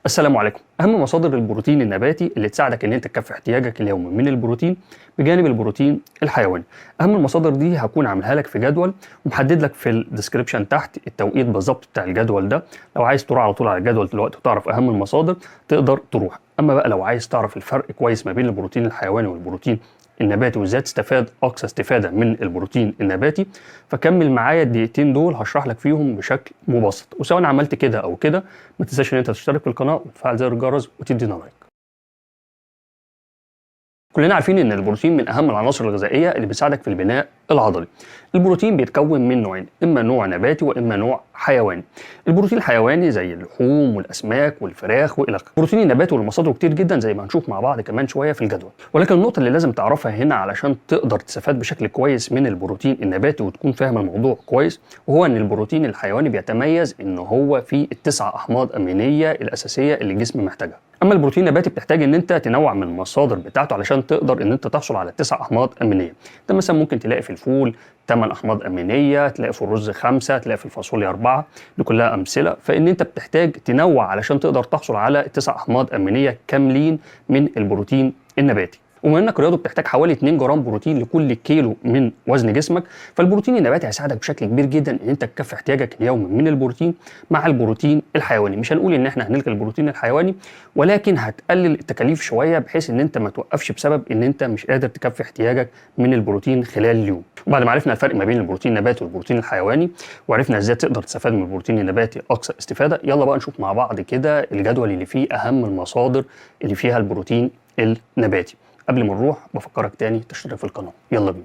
السلام عليكم. اهم مصادر البروتين النباتي اللي تساعدك ان انت تكفي احتياجك اليومي من البروتين بجانب البروتين الحيواني. اهم المصادر دي هكون عاملها لك في جدول ومحدد لك في الديسكريبشن تحت التوقيت بالظبط بتاع الجدول ده. لو عايز تروح على طول على الجدول دلوقتي وتعرف اهم المصادر تقدر تروح. اما بقى لو عايز تعرف الفرق كويس ما بين البروتين الحيواني والبروتين النباتي وازاي تستفاد اقصى استفاده من البروتين النباتي، فكمل معايا الدقيقتين دول هشرح لك فيهم بشكل مبسط. وسواء عملت كده او كده ما تنساش ان انت تشترك في القناه وتفعل زر الجرس وتدينا لايك. كلنا عارفين ان البروتين من اهم العناصر الغذائيه اللي بتساعدك في البناء العضلي. البروتين بيتكون من نوعين، اما نوع نباتي واما نوع حيواني. البروتين الحيواني زي اللحوم والاسماك والفراخ والى اخره. البروتين النباتي والمصادره كتير جدا زي ما هنشوف مع بعض كمان شويه في الجدول. ولكن النقطه اللي لازم تعرفها هنا علشان تقدر تستفاد بشكل كويس من البروتين النباتي وتكون فاهم الموضوع كويس، وهو ان البروتين الحيواني بيتميز ان هو فيه التسع احماض امينيه الاساسيه اللي الجسم محتاجها. اما البروتين النباتي بتحتاج ان انت تنوع من المصادر بتاعته علشان تقدر ان انت تحصل على التسع احماض امينيه. انت مثلا ممكن تلاقي في الفول 8 احماض امينيه، تلاقي في الرز 5، تلاقي في الفاصوليا 4. دي كلها امثله، فان انت بتحتاج تنوع علشان تقدر تحصل على التسع احماض امينيه كاملين من البروتين النباتي. وبما انك رياضي بتحتاج حوالي 2 جرام بروتين لكل كيلو من وزن جسمك، فالبروتين النباتي هيساعدك بشكل كبير جدا ان انت تكفي احتياجك اليومي من البروتين مع البروتين الحيواني. مش هنقول ان احنا هنلغي البروتين الحيواني، ولكن هتقلل التكاليف شويه بحيث ان انت ما توقفش بسبب ان انت مش قادر تكفي احتياجك من البروتين خلال اليوم. وبعد ما عرفنا الفرق ما بين البروتين النباتي والبروتين الحيواني وعرفنا ازاي تقدر تستفاد من البروتين النباتي اقصى استفاده، يلا بقى نشوف مع بعض كده الجدول اللي فيه اهم المصادر اللي فيها البروتين النباتي. قبل ما نروح بفكرك تاني تشترك في القناة. يلا بينا.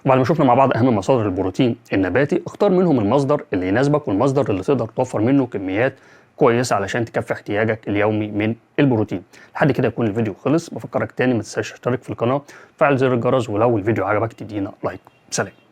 وبعد ما شفنا مع بعض اهم مصادر البروتين النباتي، اختار منهم المصدر اللي يناسبك والمصدر اللي تقدر توفر منه كميات كويسه علشان تكفي احتياجك اليومي من البروتين. لحد كده يكون الفيديو خلص. بفكرك تاني ما تنساش تشترك في القناه وتفعل زر الجرس، ولو الفيديو عجبك تدينا لايك. سلام.